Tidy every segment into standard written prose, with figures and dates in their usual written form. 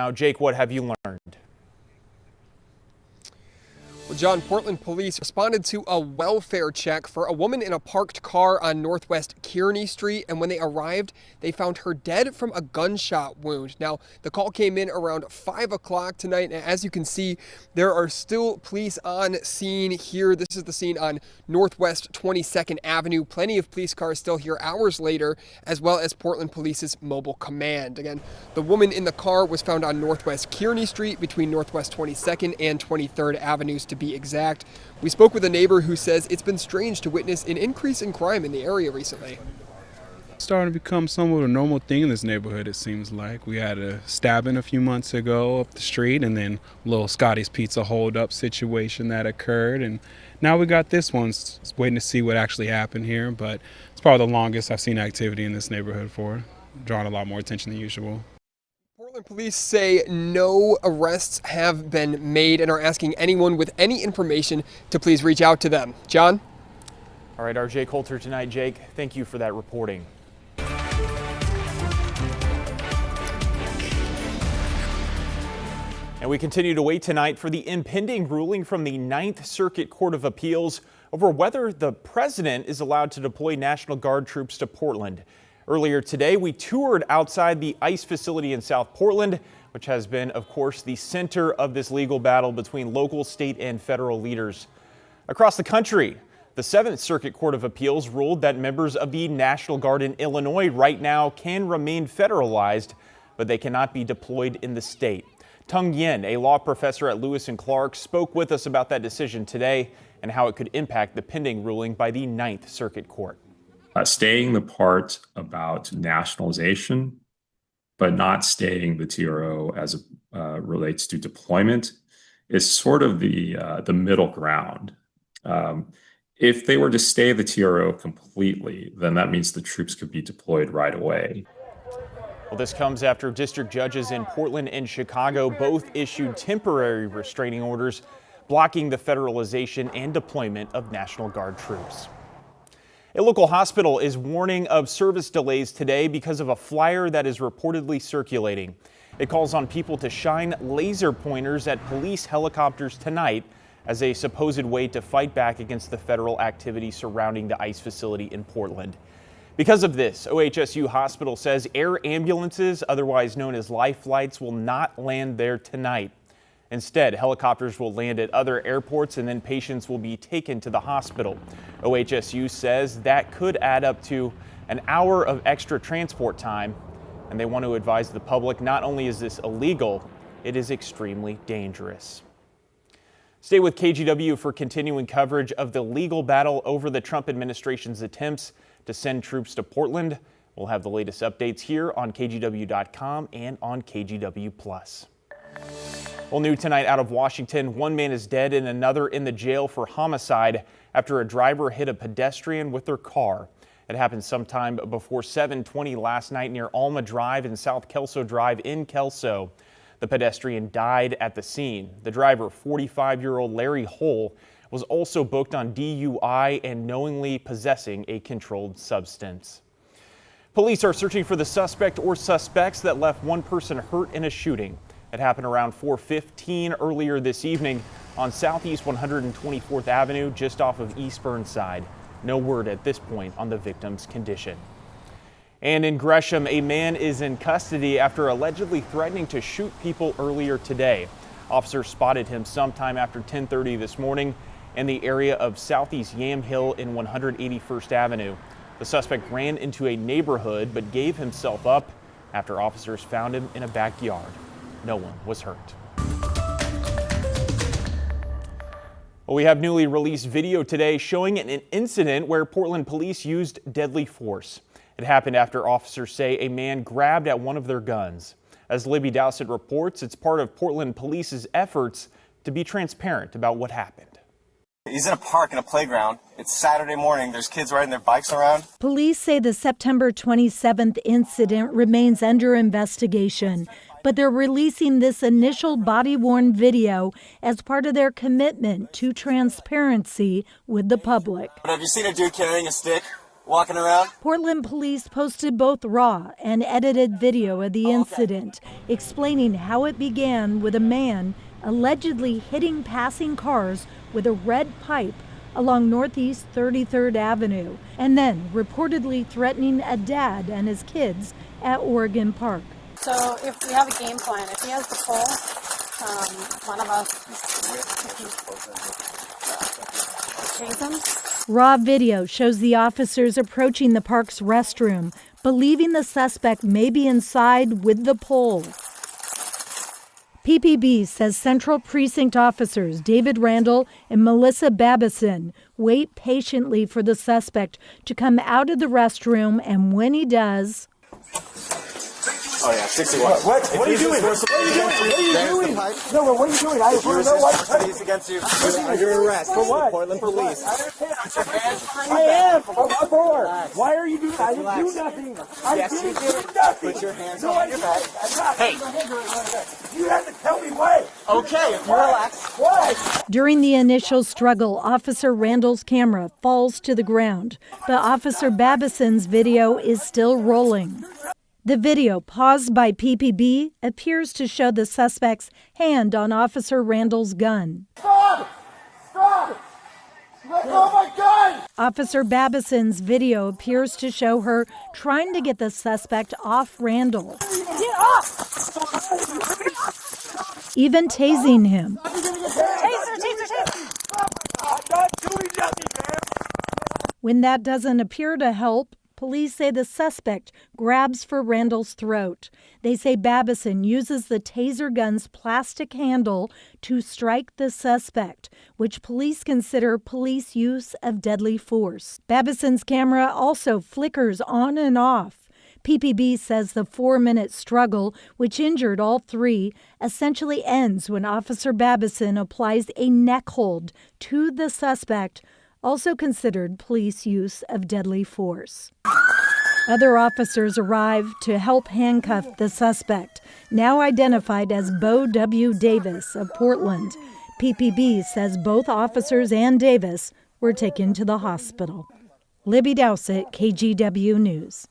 Now, Jake, what have you learned? Well, John, Portland police responded to a welfare check for a woman in a parked car on Northwest Kearney Street, and when they arrived, they found her dead from a gunshot wound. Now, the call came in around 5 o'clock tonight, and as you can see, there are still police on scene here. This is the scene on Northwest 22nd Avenue. Plenty of police cars still here hours later, as well as Portland Police's mobile command. Again, the woman in the car was found on Northwest Kearney Street between Northwest 22nd and 23rd Avenues to be exact. We spoke with a neighbor who says it's been strange to witness an increase in crime in the area recently. It's starting to become somewhat a normal thing in this neighborhood, it seems like. We had a stabbing a few months ago up the street, and then a little Scotty's Pizza hold-up situation that occurred, and now we got this one. Just waiting to see what actually happened here, but it's probably the longest I've seen activity in this neighborhood for, drawing a lot more attention than usual. Portland police say no arrests have been made and are asking anyone with any information to please reach out to them. John? All right, our Jake Holter tonight. Jake, thank you for that reporting. And we continue to wait tonight for the impending ruling from the Ninth Circuit Court of Appeals over whether the president is allowed to deploy National Guard troops to Portland. Earlier today, we toured outside the ICE facility in South Portland, which has been, of course, the center of this legal battle between local, state, and federal leaders. Across the country, the Seventh Circuit Court of Appeals ruled that members of the National Guard in Illinois right now can remain federalized, but they cannot be deployed in the state. Tung Yin, a law professor at Lewis and Clark, spoke with us about that decision today and how it could impact the pending ruling by the Ninth Circuit Court. Staying the part about nationalization, but not stating the TRO as it relates to deployment, is sort of the middle ground. If they were to stay the TRO completely, then that means the troops could be deployed right away. Well, this comes after district judges in Portland and Chicago both issued temporary restraining orders blocking the federalization and deployment of National Guard troops. A local hospital is warning of service delays today because of a flyer that is reportedly circulating. It calls on people to shine laser pointers at police helicopters tonight as a supposed way to fight back against the federal activity surrounding the ICE facility in Portland. Because of this, OHSU Hospital says air ambulances, otherwise known as life flights, will not land there tonight. Instead, helicopters will land at other airports and then patients will be taken to the hospital. OHSU says that could add up to an hour of extra transport time, and they want to advise the public not only is this illegal, it is extremely dangerous. Stay with KGW for continuing coverage of the legal battle over the Trump administration's attempts to send troops to Portland. We'll have the latest updates here on KGW.com and on KGW+. Well, new tonight out of Washington, one man is dead and another in the jail for homicide after a driver hit a pedestrian with their car. It happened sometime before 7:20 last night near Alma Drive and South Kelso Drive in Kelso. The pedestrian died at the scene. The driver, 45-year-old Larry Hull, was also booked on DUI and knowingly possessing a controlled substance. Police are searching for the suspect or suspects that left one person hurt in a shooting. It happened around 4:15 earlier this evening on Southeast 124th Avenue, just off of East Burnside. No word at this point on the victim's condition. And in Gresham, a man is in custody after allegedly threatening to shoot people earlier today. Officers spotted him sometime after 10:30 this morning in the area of Southeast Yamhill in 181st Avenue. The suspect ran into a neighborhood but gave himself up after officers found him in a backyard. No one was hurt. Well, we have newly released video today showing an incident where Portland police used deadly force. It happened after officers say a man grabbed at one of their guns. As Libby Dowsett reports, it's part of Portland police's efforts to be transparent about what happened. He's in a park in a playground. It's Saturday morning. There's kids riding their bikes around. Police say the September 27th incident remains under investigation, but they're releasing this initial body-worn video as part of their commitment to transparency with the public. But have you seen a dude carrying a stick walking around. Portland police posted both raw and edited video of the incident, explaining how it began with a man allegedly hitting passing cars with a red pipe along Northeast 33rd Avenue, and then reportedly threatening a dad and his kids at Oregon Park. So if we have a game plan, if he has the pole, one of us chase him. Raw video shows the officers approaching the park's restroom, believing the suspect may be inside with the pole. PPB says Central Precinct officers David Randall and Melissa Babison wait patiently for the suspect to come out of the restroom, and when he does... Oh yeah, 61. What are you doing? What are you doing? What are you doing? No, but what are you doing? I don't know what. He's against you. Under arrest. For what? Portland police. I am. For why are you doing that? I didn't do nothing. Yes, you did. Nothing. Put your hands on your back. Hey. You have to tell me why. Okay, if you relax. Why? During the initial struggle, Officer Randall's camera falls to the ground, but Officer Babison's video is still rolling. The video, paused by PPB, appears to show the suspect's hand on Officer Randall's gun. Stop! Stop! Let go of my gun! Officer Babison's video appears to show her trying to get the suspect off Randall. Get up! Even tasing him. Taser! I'm not doing nothing, man! When that doesn't appear to help, police say the suspect grabs for Randall's throat. They say Babison uses the taser gun's plastic handle to strike the suspect, which police consider police use of deadly force. Babison's camera also flickers on and off. PPB says the 4-minute struggle, which injured all three, essentially ends when Officer Babison applies a neck hold to the suspect, also considered police use of deadly force. Other officers arrive to help handcuff the suspect, now identified as Bo W. Davis of Portland. PPB says both officers and Davis were taken to the hospital. Libby Dowsett, KGW News.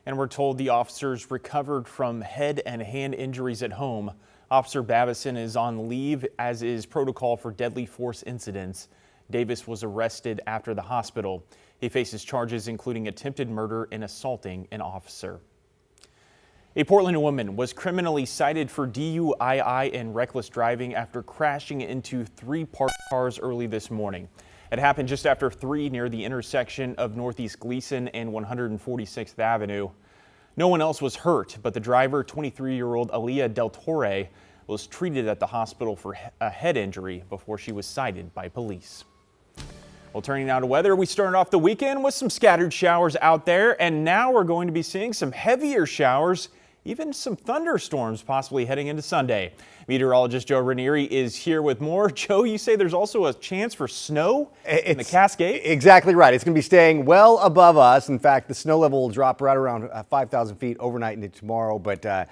And we're told the officers recovered from head and hand injuries at home. Officer Babison is on leave, as is protocol for deadly force incidents. Davis was arrested after the hospital. He faces charges including attempted murder and assaulting an officer. A Portland woman was criminally cited for DUI and reckless driving after crashing into 3 parked cars early this morning. It happened just after 3 near the intersection of Northeast Gleason and 146th Avenue. No one else was hurt, but the driver, 23-year-old Aaliyah Del Torre, was treated at the hospital for a head injury before she was cited by police. Well, turning now to weather, we started off the weekend with some scattered showers out there, and now we're going to be seeing some heavier showers, even some thunderstorms possibly heading into Sunday. Meteorologist Joe Ranieri is here with more. Joe, you say there's also a chance for snow in the Cascade? Exactly right. It's going to be staying well above us. In fact, the snow level will drop right around 5,000 feet overnight into tomorrow, but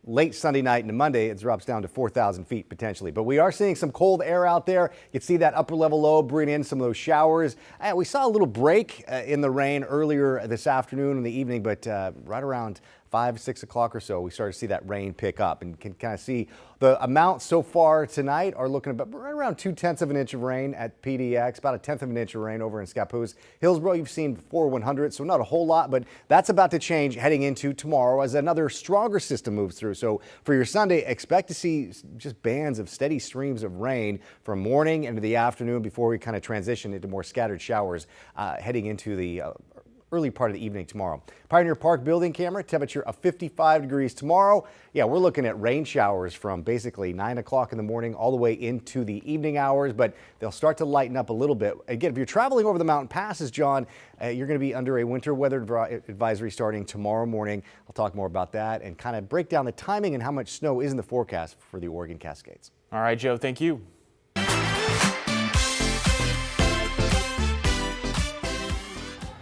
late Sunday night into Monday, it drops down to 4,000 feet potentially. But we are seeing some cold air out there. You can see that upper level low bringing in some of those showers. We saw a little break in the rain earlier this afternoon in the evening, but right around 5, 6 o'clock or so, we started to see that rain pick up, and can kind of see the amount so far tonight are looking about right around 2/10 of an inch of rain at PDX, about 1/10 of an inch of rain over in Scappoose. Hillsborough, you've seen 4/100, so not a whole lot, but that's about to change heading into tomorrow as another stronger system moves through. So for your Sunday, expect to see just bands of steady streams of rain from morning into the afternoon before we kind of transition into more scattered showers heading into the early part of the evening tomorrow. Pioneer Park building camera, temperature of 55 degrees tomorrow. Yeah, we're looking at rain showers from basically 9 o'clock in the morning all the way into the evening hours, but they'll start to lighten up a little bit. Again, if you're traveling over the mountain passes, John, you're going to be under a winter weather advisory starting tomorrow morning. I'll talk more about that and kind of break down the timing and how much snow is in the forecast for the Oregon Cascades. All right, Joe, thank you.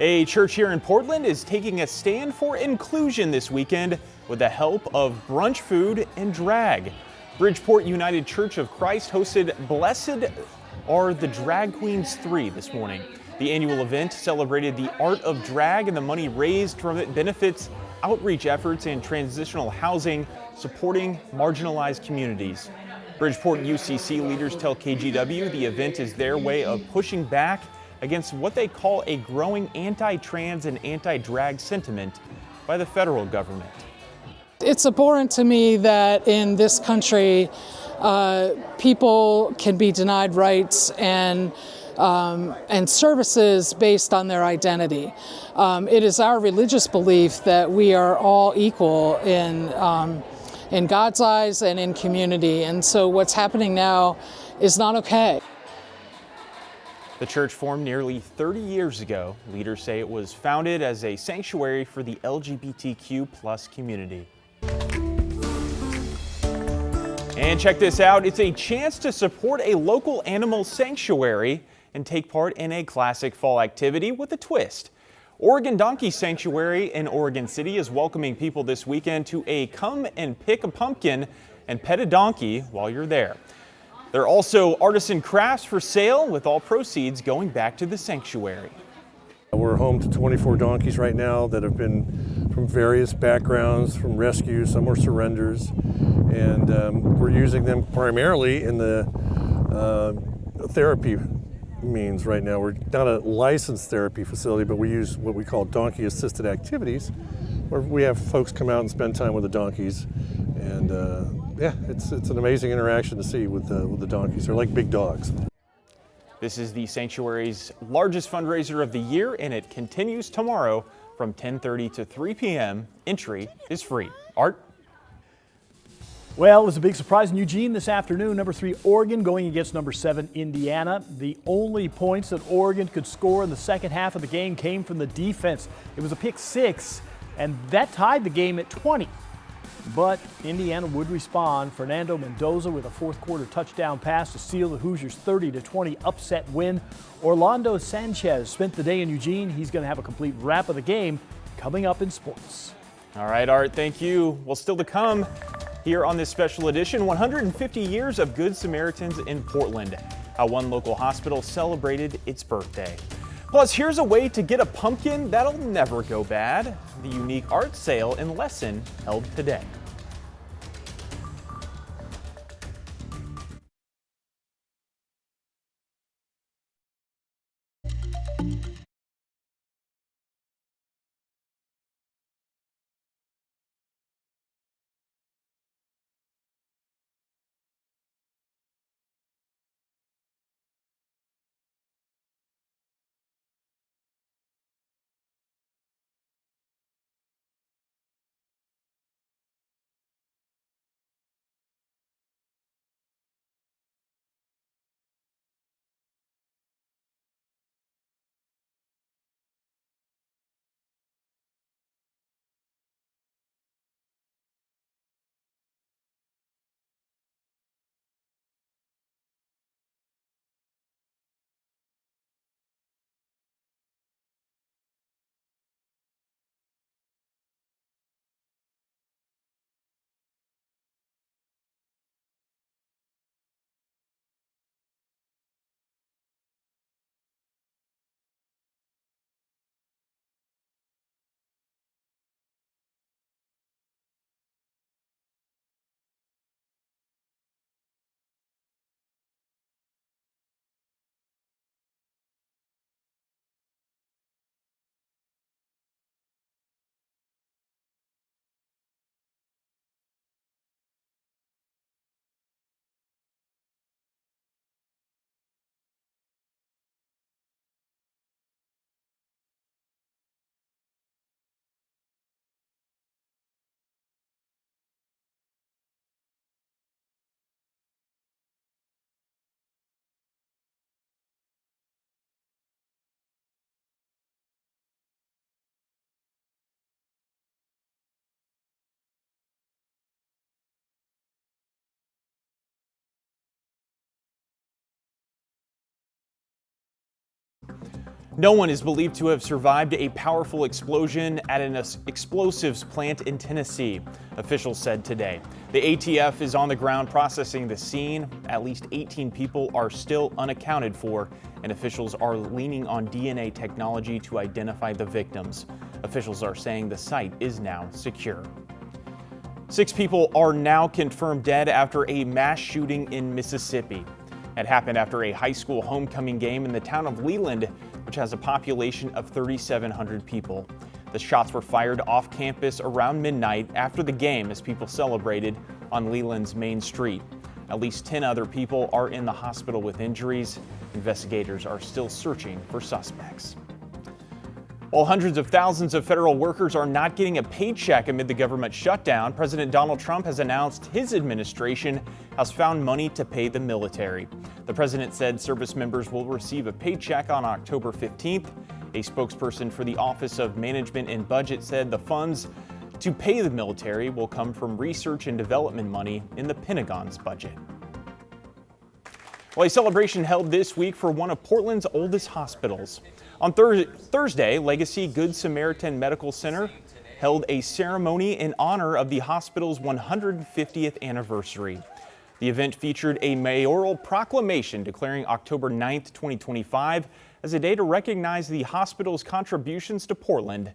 A church here in Portland is taking a stand for inclusion this weekend with the help of brunch food and drag. Bridgeport United Church of Christ hosted Blessed Are the Drag Queens 3 this morning. The annual event celebrated the art of drag, and the money raised from it benefits outreach efforts in transitional housing, supporting marginalized communities. Bridgeport UCC leaders tell KGW the event is their way of pushing back against what they call a growing anti-trans and anti-drag sentiment by the federal government. It's abhorrent to me that in this country, people can be denied rights and services based on their identity. It is our religious belief that we are all equal in God's eyes and in community, and so what's happening now is not okay. The church formed nearly 30 years ago. Leaders say it was founded as a sanctuary for the LGBTQ+ community. And check this out, it's a chance to support a local animal sanctuary and take part in a classic fall activity with a twist. Oregon Donkey Sanctuary in Oregon City is welcoming people this weekend to a come and pick a pumpkin and pet a donkey while you're there. There are also artisan crafts for sale, with all proceeds going back to the sanctuary. We're home to 24 donkeys right now that have been from various backgrounds, from rescues, some were surrenders, and we're using them primarily in the therapy means right now. We're not a licensed therapy facility, but we use what we call donkey assisted activities, where we have folks come out and spend time with the donkeys, and yeah, it's an amazing interaction to see with the donkeys. They're like big dogs. This is the sanctuary's largest fundraiser of the year, and it continues tomorrow from 10:30 to 3 p.m. Entry is free. Art? Well, it was a big surprise in Eugene this afternoon. Number 3 Oregon going against number 7 Indiana. The only points that Oregon could score in the second half of the game came from the defense. It was a pick 6, and that tied the game at 20. But Indiana would respond. Fernando Mendoza with a fourth quarter touchdown pass to seal the Hoosiers' 30-20 upset win. Orlando Sanchez spent the day in Eugene. He's going to have a complete wrap of the game coming up in sports. All right, Art, thank you. Well, still to come here on this special edition, 150 years of Good Samaritans in Portland, how one local hospital celebrated its birthday. Plus, here's a way to get a pumpkin that'll never go bad. The unique art sale and lesson held today. No one is believed to have survived a powerful explosion at an explosives plant in Tennessee, officials said today. The ATF is on the ground processing the scene. At least 18 people are still unaccounted for, and officials are leaning on DNA technology to identify the victims. Officials are saying the site is now secure. 6 people are now confirmed dead after a mass shooting in Mississippi. It happened after a high school homecoming game in the town of Leland, which has a population of 3,700 people. The shots were fired off campus around midnight after the game as people celebrated on Leland's main street. At least 10 other people are in the hospital with injuries. Investigators are still searching for suspects. While hundreds of thousands of federal workers are not getting a paycheck amid the government shutdown, President Donald Trump has announced his administration has found money to pay the military. The president said service members will receive a paycheck on October 15th. A spokesperson for the Office of Management and Budget said the funds to pay the military will come from research and development money in the Pentagon's budget. Well, a celebration held this week for one of Portland's oldest hospitals. On Thursday, Legacy Good Samaritan Medical Center held a ceremony in honor of the hospital's 150th anniversary. The event featured a mayoral proclamation declaring October 9th, 2025 as a day to recognize the hospital's contributions to Portland.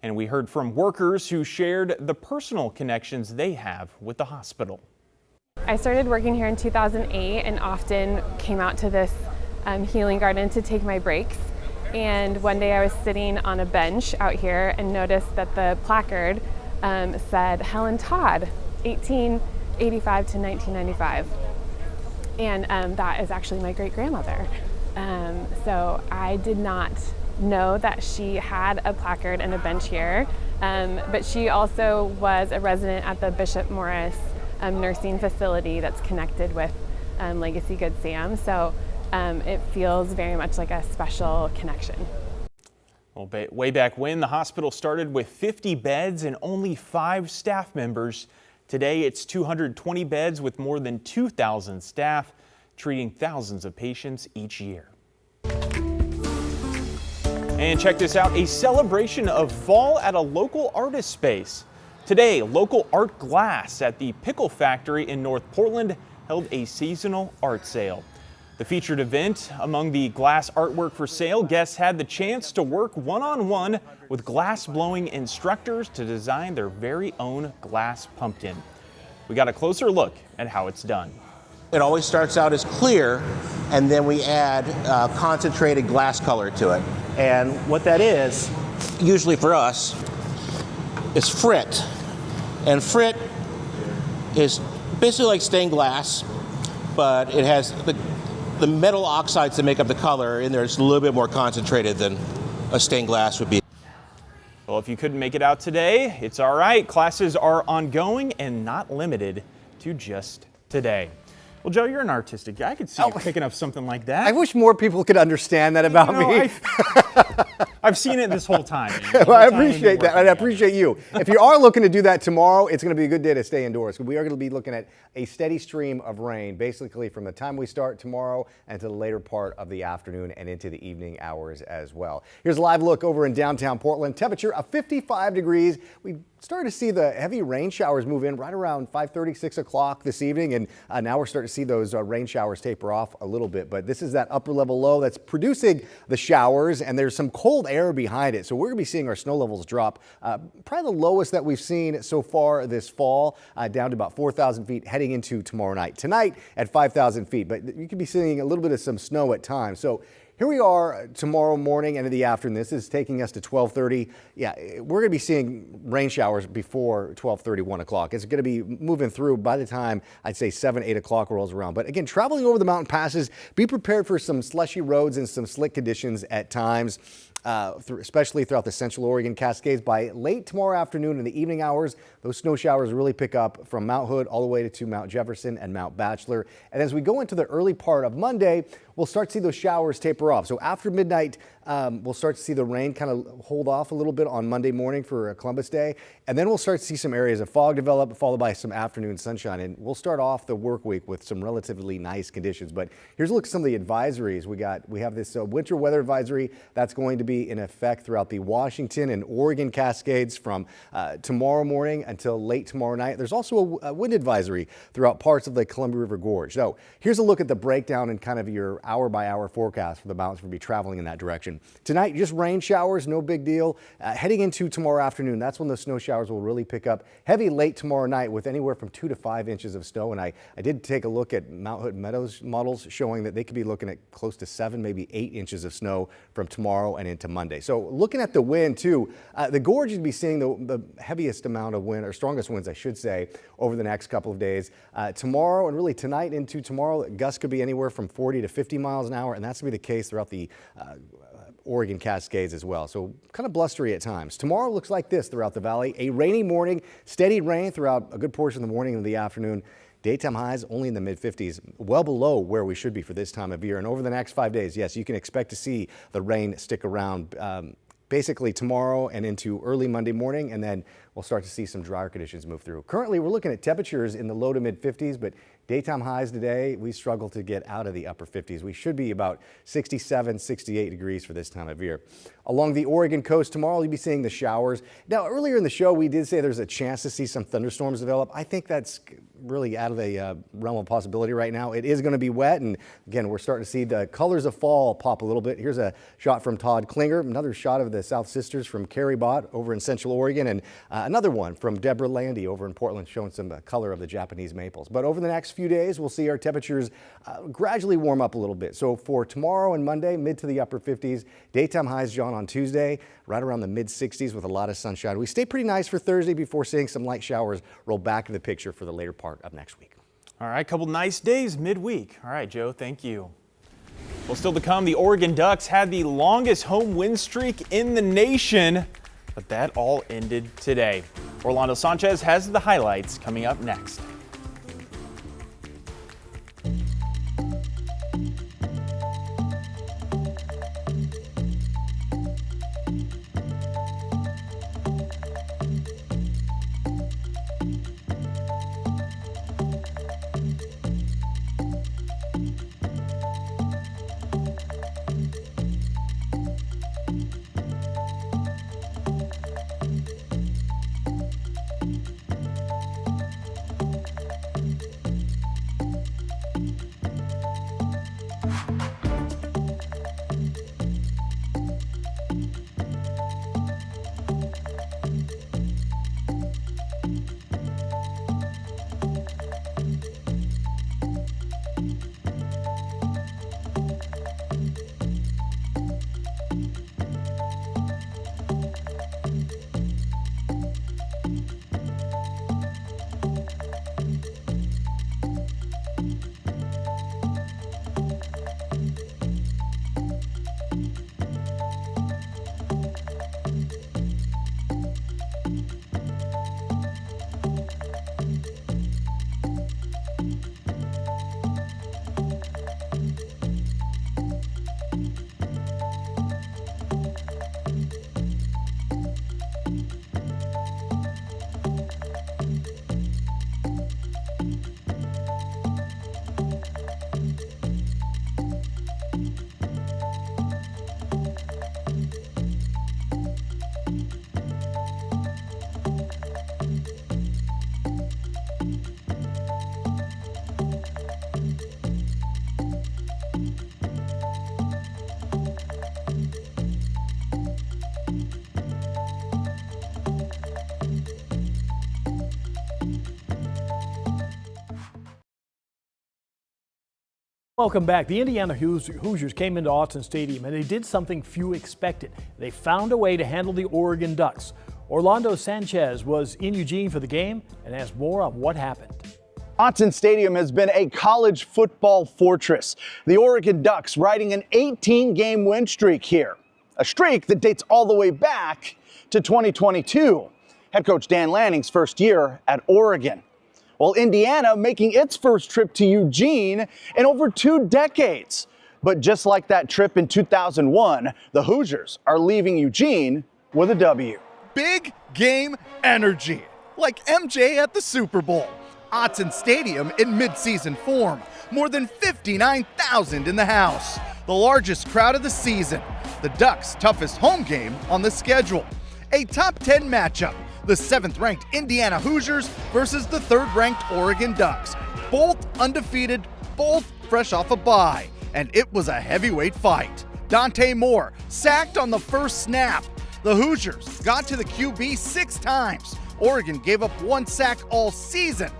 And we heard from workers who shared the personal connections they have with the hospital. I started working here in 2008 and often came out to this healing garden to take my breaks. And one day I was sitting on a bench out here and noticed that the placard said Helen Todd, 1885 to 1995. And that is actually my great-grandmother. So I did not know that she had a placard and a bench here, but she also was a resident at the Bishop Morris nursing facility that's connected with Legacy Good Sam. So it feels very much like a special connection. Well, way back when, the hospital started with 50 beds and only 5 staff members. Today, it's 220 beds with more than 2,000 staff, treating thousands of patients each year. And check this out, a celebration of fall at a local artist space. Today, local art glass at the Pickle Factory in North Portland held a seasonal art sale. The featured event, among the glass artwork for sale, guests had the chance to work one-on-one with glass-blowing instructors to design their very own glass pumpkin. We got a closer look at how it's done. It always starts out as clear, and then we add concentrated glass color to it. And what that is, usually for us, is frit. And frit is basically like stained glass, but it has the metal oxides that make up the color in there is a little bit more concentrated than a stained glass would be. Well, if you couldn't make it out today, it's all right. Classes are ongoing and not limited to just today. Well, Joe, you're an artistic guy. I could see you picking up something like that. I wish more people could understand that about me. I've seen it this whole time. Well, I appreciate that, and I appreciate you. If you are looking to do that tomorrow, it's going to be a good day to stay indoors. We are going to be looking at a steady stream of rain, basically from the time we start tomorrow and to the later part of the afternoon and into the evening hours as well. Here's a live look over in downtown Portland. Temperature of 55 degrees. We started to see the heavy rain showers move in right around 5:30, 6 o'clock this evening, and now we're starting to see those rain showers taper off a little bit. But this is that upper level low that's producing the showers, and there's some cold air behind it. So we're going to be seeing our snow levels drop, probably the lowest that we've seen so far this fall, down to about 4,000 feet heading into tomorrow night. Tonight at 5,000 feet, but you could be seeing a little bit of some snow at times. So here we are tomorrow morning and in the afternoon. This is taking us to 12:30. Yeah, we're going to be seeing rain showers before 12:30, 1 o'clock. It's going to be moving through by the time I'd say 7, 8 o'clock rolls around. But again, traveling over the mountain passes, be prepared for some slushy roads and some slick conditions at times. especially throughout the Central Oregon Cascades. By late tomorrow afternoon and the evening hours, those snow showers really pick up from Mount Hood all the way to Mount Jefferson and Mount Bachelor. And as we go into the early part of Monday, we'll start to see those showers taper off. So after midnight, we'll start to see the rain kind of hold off a little bit on Monday morning for Columbus Day. And then we'll start to see some areas of fog develop, followed by some afternoon sunshine. And we'll start off the work week with some relatively nice conditions. But here's a look at some of the advisories we have this winter weather advisory that's going to be in effect throughout the Washington and Oregon Cascades from tomorrow morning until late tomorrow night. There's also a wind advisory throughout parts of the Columbia River Gorge. So here's a look at the breakdown and kind of your hour-by-hour forecast for the mountains we'll be traveling in that direction. Tonight, just rain showers, no big deal. Heading into tomorrow afternoon, that's when the snow showers will really pick up. Heavy late tomorrow night with anywhere from 2 to 5 inches of snow. And I did take a look at Mount Hood Meadows models showing that they could be looking at close to 7, maybe 8 inches of snow from tomorrow and into Monday. So looking at the wind too, the gorge you'd be seeing the heaviest amount of wind, or strongest winds, I should say, over the next couple of days. Tomorrow and really tonight into tomorrow, gusts could be anywhere from 40 to 50 miles an hour, and that's going to be the case throughout the Oregon Cascades as well. So kind of blustery at times. Tomorrow looks like this throughout the valley. A rainy morning, steady rain throughout a good portion of the morning and the afternoon. Daytime highs only in the mid-50s, well below where we should be for this time of year. And over the next 5 days, yes, you can expect to see the rain stick around basically tomorrow and into early Monday morning, and then we'll start to see some drier conditions move through. Currently, we're looking at temperatures in the low to mid-50s, but daytime highs today, we struggle to get out of the upper 50s. We should be about 67, 68 degrees for this time of year. Along the Oregon coast tomorrow, you'll be seeing the showers. Now, earlier in the show, we did say there's a chance to see some thunderstorms develop. I think that's really out of the realm of possibility right now. It is going to be wet, and again, we're starting to see the colors of fall pop a little bit. Here's a shot from Todd Klinger, another shot of the South Sisters from Carrie Bott over in Central Oregon, and another one from Deborah Landy over in Portland showing some color of the Japanese maples. But over the next few days, we'll see our temperatures gradually warm up a little bit. So for tomorrow and Monday, mid to the upper 50s, daytime highs, John, on Tuesday, right around the mid 60s with a lot of sunshine. We stay pretty nice for Thursday before seeing some light showers roll back to the picture for the later part of next week. All right, couple nice days midweek. All right, Joe, thank you. Well, still to come, the Oregon Ducks had the longest home win streak in the nation, but that all ended today. Orlando Sanchez has the highlights coming up next. Welcome back. The Indiana Hoosiers came into Autzen Stadium and they did something few expected. They found a way to handle the Oregon Ducks. Orlando Sanchez was in Eugene for the game and has more on what happened. Autzen Stadium has been a college football fortress. The Oregon Ducks riding an 18-game win streak here. a streak that dates all the way back to 2022, head coach Dan Lanning's first year at Oregon. While Indiana making its first trip to Eugene in over 2 decades. But just like that trip in 2001, the Hoosiers are leaving Eugene with a W. Big game energy, like MJ at the Super Bowl. Autzen Stadium in midseason form. More than 59,000 in the house. The largest crowd of the season. The Ducks' toughest home game on the schedule. A top 10 matchup. The 7th-ranked Indiana Hoosiers versus the 3rd-ranked Oregon Ducks. Both undefeated, both fresh off a bye. And it was a heavyweight fight. Dante Moore sacked on the first snap. The Hoosiers got to the QB 6 times. Oregon gave up 1 sack all season.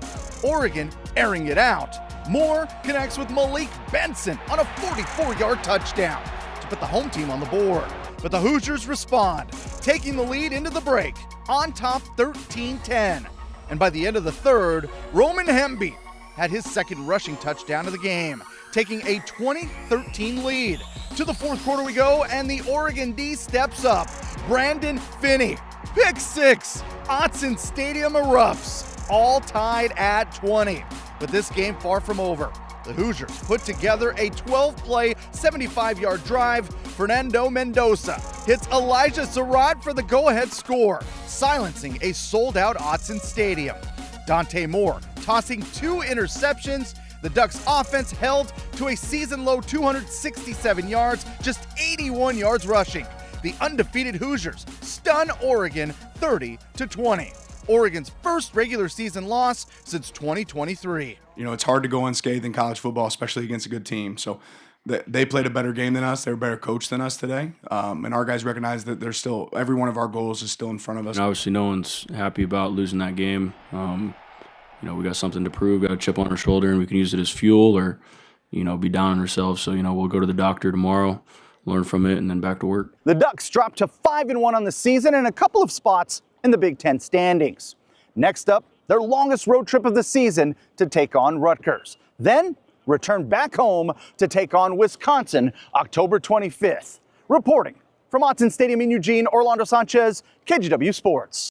Oregon airing it out. Moore connects with Malik Benson on a 44-yard touchdown to put the home team on the board. But the Hoosiers respond, taking the lead into the break, on top 13-10. And by the end of the 3rd, Roman Hemby had his 2nd rushing touchdown of the game, taking a 20-13 lead. To the 4th quarter we go, and the Oregon D steps up. Brandon Finney, pick 6. Autzen Stadium erupts, all tied at 20. But this game far from over. The Hoosiers put together a 12-play, 75-yard drive. Fernando Mendoza hits Elijah Zarad for the go-ahead score, silencing a sold-out Autzen Stadium. Dante Moore tossing 2 interceptions. The Ducks' offense held to a season-low 267 yards, just 81 yards rushing. The undefeated Hoosiers stun Oregon 30-20. Oregon's first regular season loss since 2023. You know, it's hard to go unscathed in college football, especially against a good team. So they played a better game than us. They were a better coach than us today. And our guys recognize that they're still, every one of our goals is still in front of us. And obviously, no one's happy about losing that game. You know, we got something to prove, got a chip on our shoulder, and we can use it as fuel or, you know, be down on ourselves. So, you know, we'll go to the doctor tomorrow, learn from it, and then back to work. The Ducks dropped to 5-1 on the season and a couple of spots in the Big Ten standings. Next up, their longest road trip of the season to take on Rutgers. Then return back home to take on Wisconsin October 25th. Reporting from Autzen Stadium in Eugene, Orlando Sanchez, KGW Sports.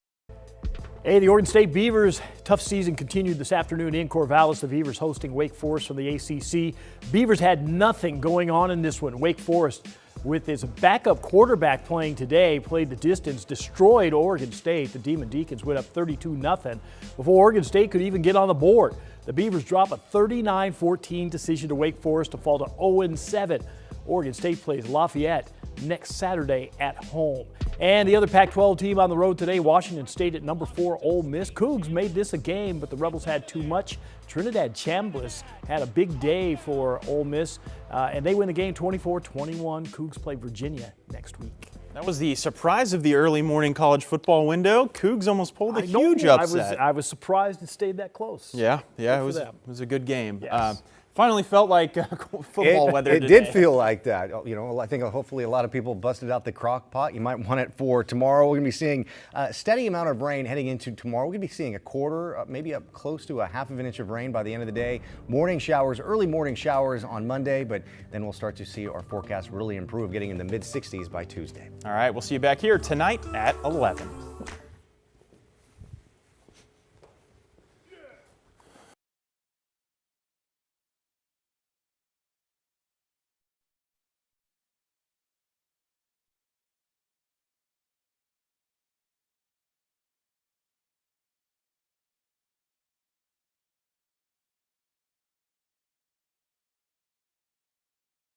Hey, the Oregon State Beavers' tough season continued this afternoon in Corvallis. The Beavers hosting Wake Forest from the ACC. Beavers had nothing going on in this one. Wake Forest, with his backup quarterback playing today, played the distance, destroyed Oregon State. The Demon Deacons went up 32-0 before Oregon State could even get on the board. The Beavers drop a 39-14 decision to Wake Forest to fall to 0-7. Oregon State plays Lafayette next Saturday at home. And the other Pac-12 team on the road today, Washington State at number 4, Ole Miss. Cougs made this a game, but the Rebels had too much. Trinidad Chambliss had a big day for Ole Miss, and they win the game 24-21. Cougs play Virginia next week. That was the surprise of the early morning college football window. Cougs almost pulled a huge upset. I was surprised it stayed that close. Yeah, it was a good game. Yes. Finally felt like football weather today. It did feel like that. You know, I think hopefully a lot of people busted out the crock pot. You might want it for tomorrow. We're going to be seeing a steady amount of rain heading into tomorrow. We're going to be seeing a quarter, maybe up close to a half of an inch of rain by the end of the day. Morning showers, early morning showers on Monday, but then we'll start to see our forecast really improve, getting in the mid-60s by Tuesday. All right, we'll see you back here tonight at 11.